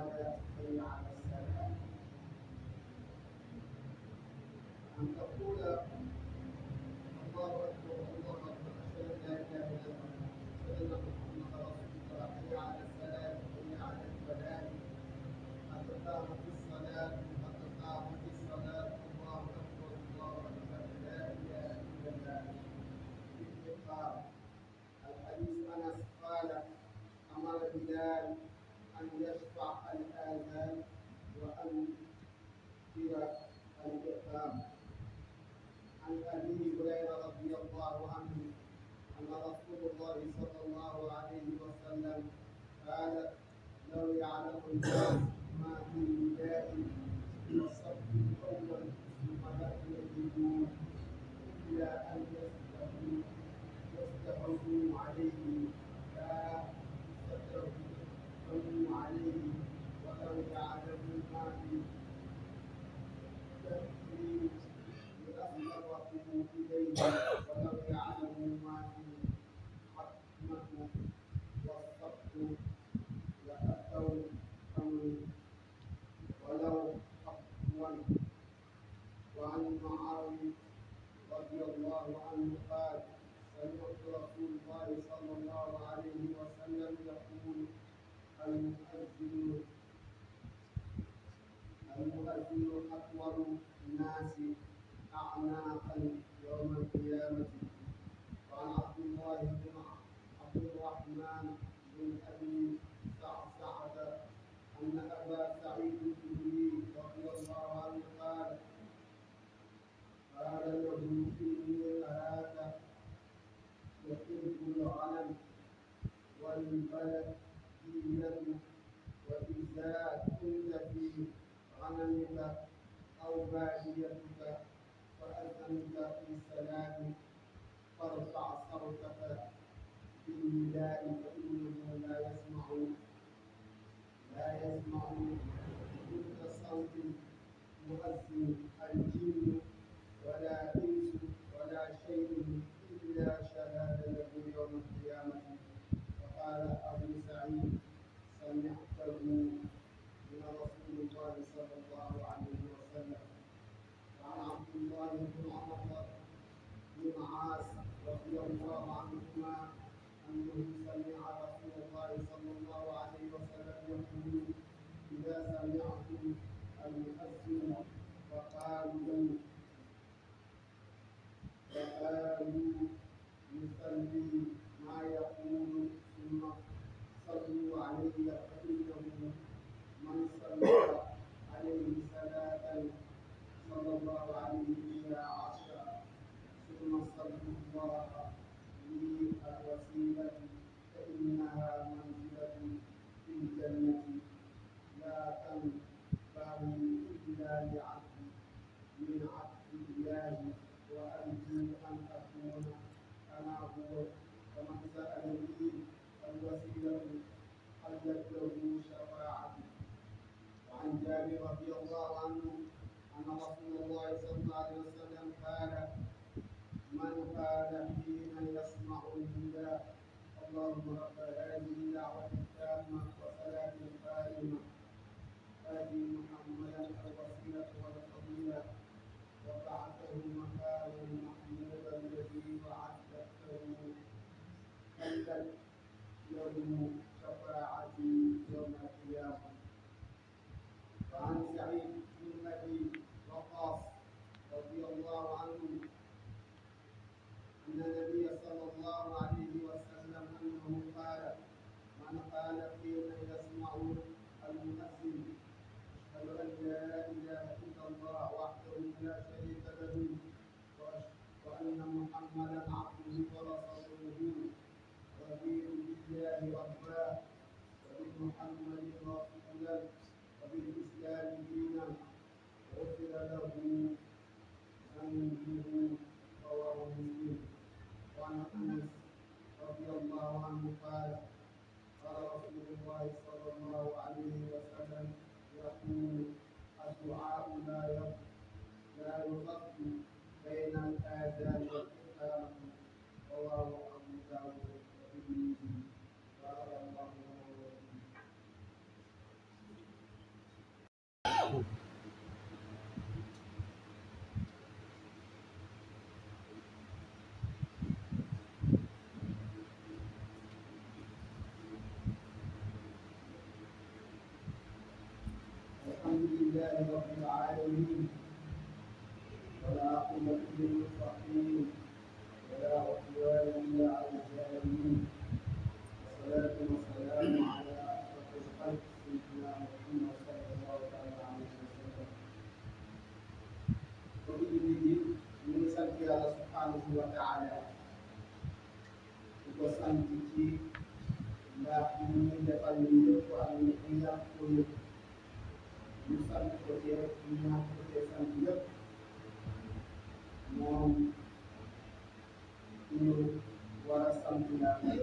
بعد حي على السلام. أن تقول الله أكبر الله أكبر أشهد أن لا إله إلا الله أشهد أن محمدا رسول الله حي على السلام حي على الفلاح قد قامت الصلاة قد قامت الصلاة الله أكبر الله أكبر لا إله إلا الله. الإقامة. الحديث أنس قال أمر بلال أن يشفع الآذان وأن يؤخر الإقامة. عن أبي هريرة رضي الله عنه أن رسول الله صلى الله عليه وسلم قال لو يعلم الناس ما في النداء والصف الأول ثم لا يجدون إلا أن يستحقوا عليه لا يستحقوا عليه ولو يعلموا ما في التكريم لأسرقوا إليه ولو يعلموا ما في حكمه والصبر لأتوا أمري ولو حقوا. وعن معاوية رضي الله عنه قال سمعت رسول الله صلى الله عليه وسلم يقول المؤذن أطول الناس أعناقا يوم القيامة. وعن عبد الله بن عبد الرحمن بن أبي سعد أن أبا سعيد الخدري رضي الله عنه قال له إني أراك يحب الغنم والبلدية وإذا كنت في غنمك أو باديتك فأذنت في السلام فارفع صوتك بالنداء فإنه لا يسمع كل صوت مؤذن الجن ولا إنس ولا شيء إلا شهد له يوم القيامة. وقال أبو سعيد سمعته من رسول الله صلى الله عليه وسلم. وعن عبد الله بن عمر بن عاص رضي الله عنهما أنه سمع رسول الله صلى الله عليه وسلم يقول إذا سمعتم المؤذن فقالوا يصلي ما يقول ثم صلوا عليه فإنه من صلى عليه صلاة صلى الله عليه بها عشرا ثم صلوا الله لي الوسيلة فإنها منزلة في الجنة لا تنبغي إلا لعبد من عبد الله وأرجو أن أكون أنا هو. فمن سألني الوسيلة حلت له شفاعتي. وعن جابر رضي الله عنه أن رسول الله صلى الله عليه وسلم قال من قال حين يسمع النداء اللهم رب هذه الدعوة التامة والصلاة القائمة آت محمدا الوسيلة والفضيلة وبعثه مكانا محمودا الذي وعدته حلت له شفاعتي يوم القيامة. وعن سعيد بن أبي وقاص رضي الله عنه أن النبي صلى الله عليه وسلم أنه قال من قال حين يسمع المؤذن أشهد أن لا إله إلا الله وحده لا شريك له وأن محمدا عبده ورسوله رضيت بالله ربا وبمحمد رسولا وبالإسلام دينا غفر له ذنبه. رواه مسلم. وعن أنس رضي الله عنه قال قال رسول الله صلى الله عليه وسلم يقول الدعاء لا يرد بين الآذان والإقامة. رواه أبو داود والترمذي. بارك الله لنا ولكم. الحمد لله رب العالمين ولا عقبة للمتقين ولا عدوان إلا على الظالمين والصلاة والسلام على أشرف الخلق سيدنا محمد صلى الله عليه وسلم. وبإذنه من سنة الله سبحانه وتعالى وسنة ndax ñu defal ñu lépp ak ñu ñàkk ko yëpp ñu sant ko ci rek ñu ñàkk ko ci sant yëpp moom ñu war a sant Yàlla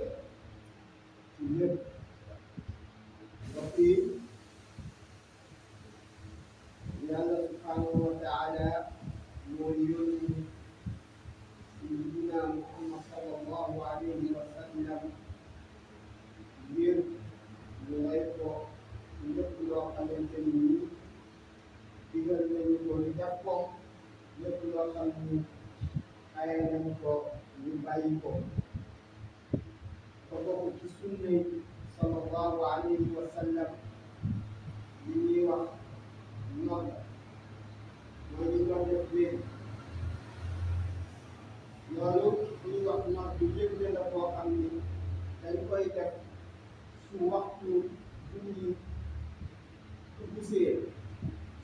ci lépp mbokk yi Yàlla subhanahu wa taala moo yónni Sayyidina Muhammad sallallahu alayhi wa sallam ngir ñu lay ko lépp loo xamante ni nii digal nañu ko ñu def ko lépp loo xam ni ay nañu ko ñu bàyyi ko ba bokk ci sunna sallallahu alayhi wa sallam li ñuy wax nodd mooy ñu doon def wér loolu ñuy wax nodd bi yëgle la boo xam ni dañ koy def su waxtu julli tuddusee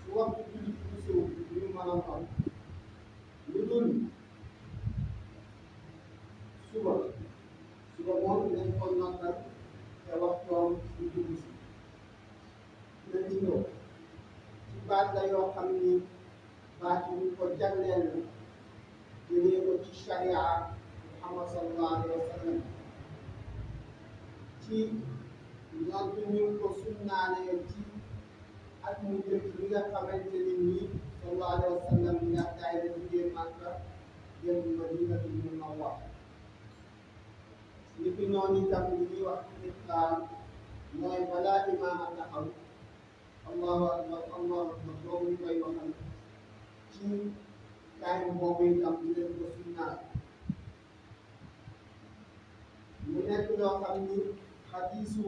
su waxtu julli tuddusewu ñu mën a xam lu dul suba moom dañ ko noddal te waxtoom du tuddusi na ci ñëw ci baat la yoo xam ni baat yi ñu ko jagleel na jëlee ko ci sharia Muhammad sallallahu alayhi wa sallam ci nodd ñu ko sunnaalee ci ak mu jëkk li nga xamante ni nii sallallahu alayhi wa sallam gàddaay la jógee Makka jëm Madinatul Munawwara li fi noonu itam li ñuy wax ci islaam mooy balaa imaam taxaw allahu akbar boobu ñu koy waxal ci time boobu itam ñu leen ko sunnaal mu nekk loo xam ni xadiisu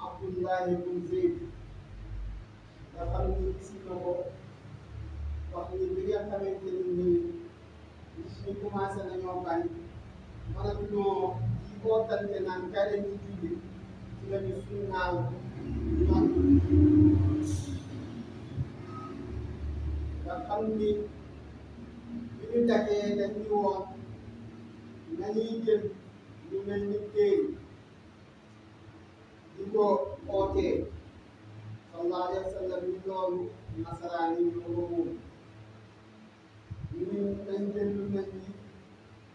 Abdullahi bun Zayd nga xam ni gis na ko wax ni bi nga xamante ni nii ñu commencé nañoo bañ mënatuñoo ci bootante naan kaay leen ci julli ci la ñu sunnaal noon nga xam ni bi ñu dajee dañu woon nañuy jël lu mel ni téere di ko ootee sallallahu alayhi wa sallam ni loolu nasaraan yi ñu ko moom ñu nañ jël lu mel ni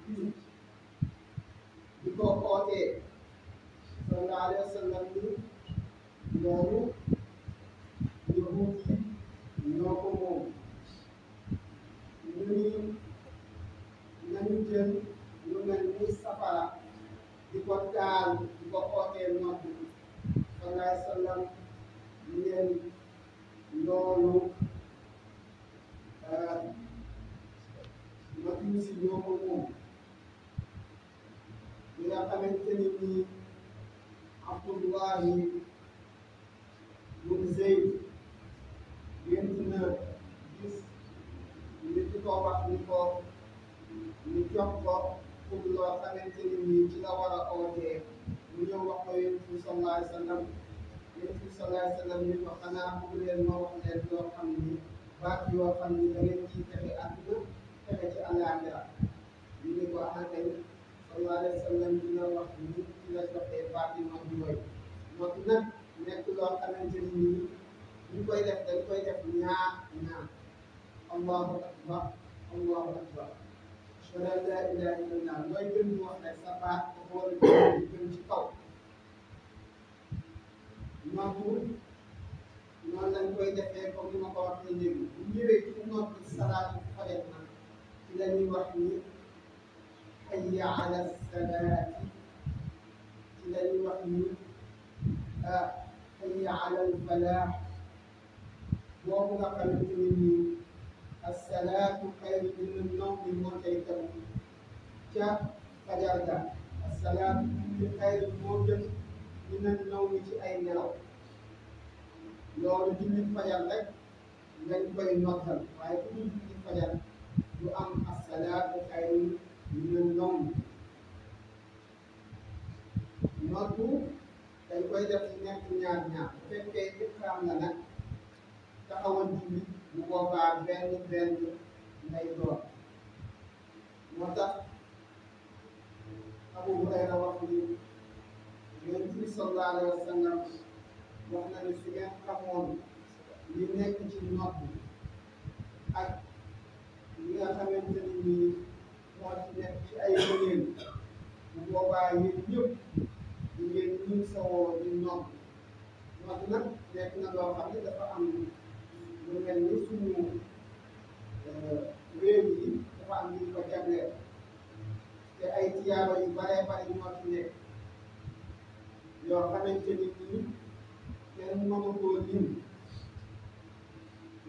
bind di ko ootee sallallahu alayhi wa sallam ni loolu yahuud yi ñoo ko moom ñu ni nañu jël lu mel ni safara di ko taal di ko ootee nodd sallallahu alayhi wa sallam ñu leen loolu majuusi ñoo ko moom li nga xamante ni nii Abdullahi bun Zayd gént na gis nit di ko wax ni ko ñu jox ko pour loo xamante ni nii ci la war a ootee mu ñëw wax ko Yonent bi sallallahu alayhi wa sallam Yonent bi sallallahu alayhi wa sallam ni ko xanaa bëgg leen ma wax leen yoo xam ni baat yoo xam ni da ngeen ciy texe àdduna texe ci àllaaxira ñu ni ko kay sallallahu alayhi wa sallam dina wax ni ci la joxee baat yi noonu yooyu moo nag nekk loo xamante ni nii ñu koy def dañ koy def ñaar allahu akbar allahu akbar ashhadu an laa ilaaha illallah looy gën di wax rek sa baat dafa war a gën ci kaw noonu lañ koy defee comme ni ma ko waxee léegi bu ñëwee ci nodd salaatu fajar na ci la ñuy wax ni hayya ala salaati ci la ñuy wax ni hayya ala al falaax bu boobu nga xamante ni nii assalaatu xayru mina nawmi moo cay tegu ca fajar ga assalaatu xayru moo gën mina nawmi ci ay nelaw loolu julli fajar rek lañ koy noddal waaye ku dul julli fajar du am assalaatu xayru mina nawmi noddu dañ koy def nekk ñaar ñaar bu fekkee iqaam la nag taxawal julli bu boobaa benn benn lay doon moo tax Abu Hurayra wax ni Yonent bi sallallahu alayhi wa sallam wax na ni su ngeen xamoon li nekk ci nodd ak li nga xamante ni nii moo ci nekk ci ay ngëneel bu boobaa yéen ñëpp di ngeen ñun sawoo di nodd nag nekk na loo xam ne dafa am lu mel ni suñu réew yi dafa am ñu ko jagleel te ay tiyaaba yu baree bari ñoo ci nekk yoo xamante ni nii kenn mënu koo lim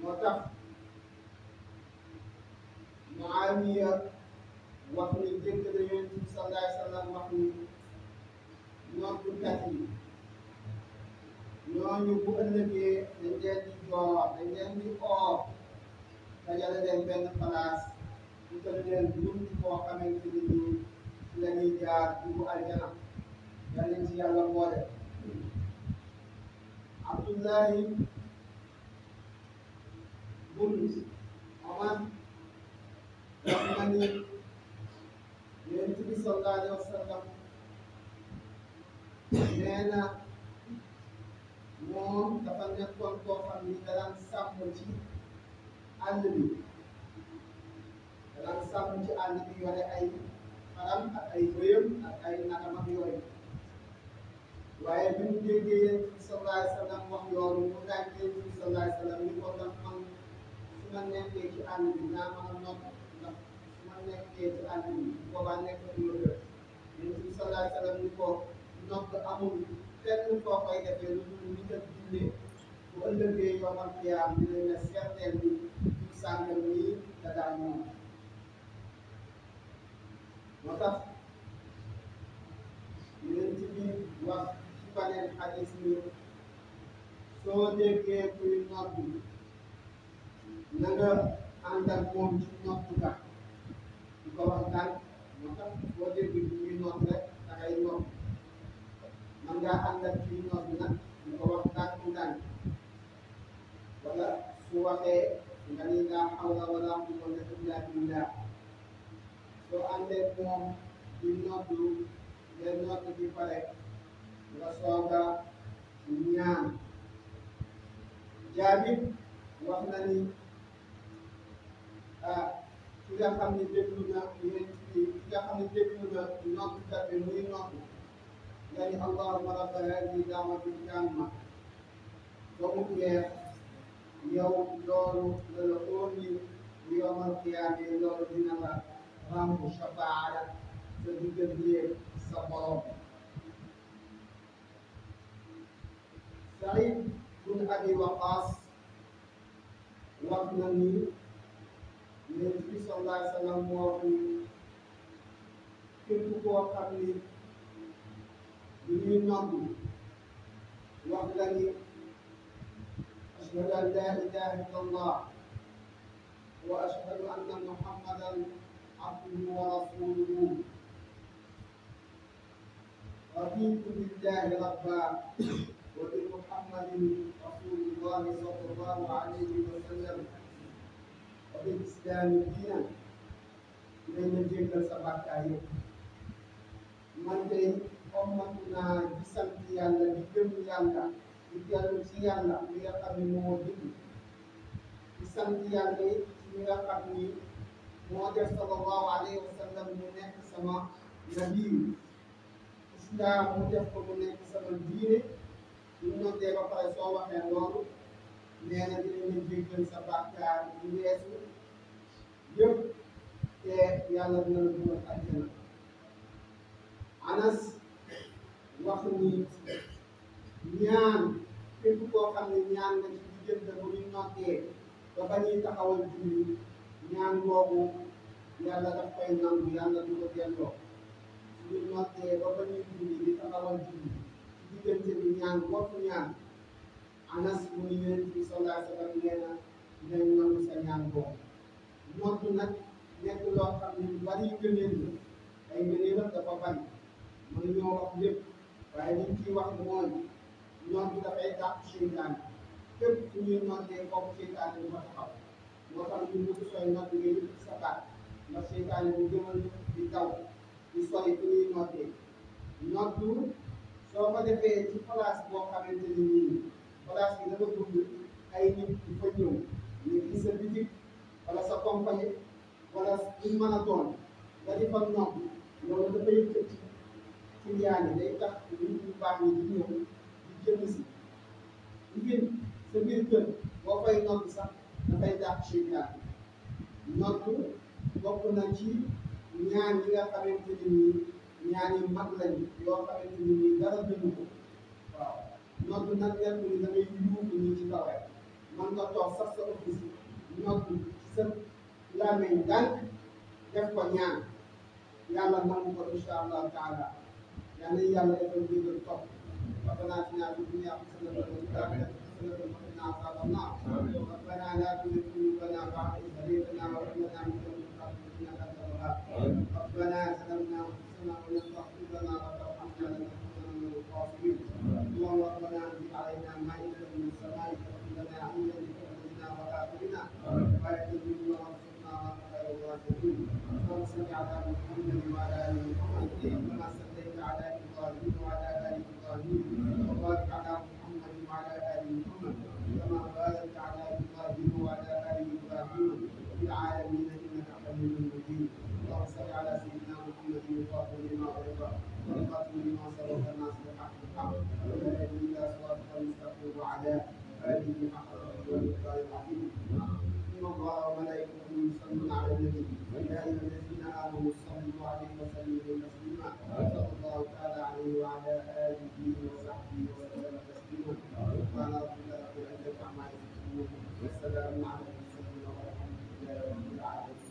moo tax Muawiya wax ni jëkk na Yonent bi sallallahu alayhi wa sallam wax ni noddukat yi ñooñu bu ëllëgee dañ leen di joor dañ leen di oor dajale leen benn place ñu tëdd leen bunt boo xamante ni nii la ñuy jaar dugg aljana yal nañ ci yàlla boole Abdullahi bun Omar wax na ni Yonent bi sallallahu alayhi wa sallam nee na moom dafa nekkoon koo xam ni daan sàmm ci àll bi daan sàmm ci àll bi yore ay xaram ak ay bëyam ak ay nagam ak yooyu waaye bi mu déggee Yonent bi sallallahu alayhi wa sallam wax loolu mu laaj Yonent bi sallallahu alayhi wa sallam ni ko ndax man su ma nekkee ci àll bi naa mën a nopp ndax su ma nekkee ci àll bi boobaa nekk na lu gën Yonent bi sallallahu alayhi wa sallam ni ko nopp amul fenn foo koy defee lu dul nit ak jinne bu ëllëgee yomal xiyaam dinañ la seeteel ni ñu sàngam nii da daan moom moo tax Yonent bi wax ci beneen xadis ni soo déggee kuy noddu na nga ànd ak moom ci noddu ga di ko wax daan moo tax boo déggee kuy noddu rek da ngay noddu man ngaa ànd ak kii noor bi nag ñu ko wax ndànk wala su waxee nga ni laa hawla wala quwwata illa billah soo àndee moom di noddu ngeen nodd bi pare nga sooga ñaan Jaabir wax na ni ki nga xam ne déglu na yéen ki nga xam ne déglu na noddkat bi muy nodd nga ni allahumma rabba hadihi da'wati tamma ba mu jeex yow loolu la la óor ni bu yawmal qiyaama loolu dina la rambu shafaala sa diggante sa borom Saïd bun Abi Waqaas wax na ni Yonent bi sallallahu alayhi wa sallam moo wax ni képp koo xam ni bu ñuy noddu wax la ni ashhadu an la ilaha illallah wa ashhadu anna muhammadan abduhu wa rasuluhu raditu billahi rabba wa bi muhammadin rasulillahi sallallahu alayhi wa sallam wa bil islami diinan dinañ la jéggal sa bàkkaar yëpp man de ommatu naa di sant yàlla di gëm yàlla di dellu ci yàlla mi nga xam ne moo dund di sant yàlla ci mi nga xam ni moo def sallallahu alayhi wa sallam mu nekk sama nabiyu islam mu def ko mu nekk sama diine ñu noddee ba pare soo waxee loolu nee na dinañu jéggal sa bàkkaar yu weesu yëpp te yàlla dina la dugal àjjana Anas wax ni ñaan képp koo xam ne ñaan nga ci diggante bu ñu noddee ba ba ñuy taxawal julli ñaan boobu yàlla daf koy nangu yàlla du ko delloo su ñu noddee ba ba ñuy julli di taxawal julli ci diggante bi ñaan boobu ñaan Anas mu ni Yonent bi sallallahu alayhi wa sallam nee na dinañ nangu sa ñaan boobu noddu nag nekk loo xam ne lu bari ngëneel la ay ngëneelam dafa bari mënuñoo wax lépp waaye liñ ciy wax mooy noddu dafay dàq seytaan fépp fu ñuy noddee foofu seytaan bi fa taxaw moo tax ñu bëgg sooy nodd nga yëkkati sa baat ndax seytaan bi jëmal di daw di sori fu ñuy noddee noddu soo ko defee ci place boo xamante ni nii place bi dafa bëgg ay nit di fa ñëw ñu gis sa bitik wala sa compagnie wala luñ mën a doon nga di fa nodd loolu dafay yëkkati client yi day tax nit ñu baax ñi di ñëw di jënd si ngir sa biir kër boo koy nodd sax dafay dàq seytaan nodd bokk na ci ñaan yi nga xamante ni nii ñaan yu mag lañ yoo xamante ni nii dara gënu ko waaw nodd nag nekk ni da ngay yuuxu ñi ci kaw rek mën nga toog sax sa office nodd ci sa làmmiñ ndànk def ko ñaan yàlla nangu ko incha allah taala yal na yàlla defal déggal topp ربنا اتنا في الدنيا حسنه وفي الاخره حسنه وقنا عذاب النار ربنا لا تزغ قلوبنا بعد إذ هديتنا وهب لنا من لدنك رحمه انك انت الوهاب ربنا ظلمنا انفسنا وان لم تغفر لنا وترحمنا لنكونن من الخاسرين اللهم ربنا انزل علينا مائده من السماء فاغفر لنا عيدا لأولنا واخرنا وآية منا وارزقنا خير الرازقين اللهم صل على محمد وعلى ال محمد كما صليت على ابراهيم وعلى ال ابراهيم وبارك على محمد وعلى ال محمد كما باركت على ابراهيم وعلى ال ابراهيم في العالمين انك حميد مجيد اللهم صل على سيدنا محمد الفاتح لما غلب والخاتم لما سبق الناس بالحق بالحق والهادي الى صراطك المستقيم وعلى اله حق قدره العظيم ان الله وملائكته يصلون على النبي يا ايها الذين امنوا صلوا عليه وسلموا تسليما صلى الله تعالى عليه وعلى اله وصحبه وسلم تسليما سبحان ربك رب العزه عما يصفون والسلام على المرسلين والحمد لله رب العالمين.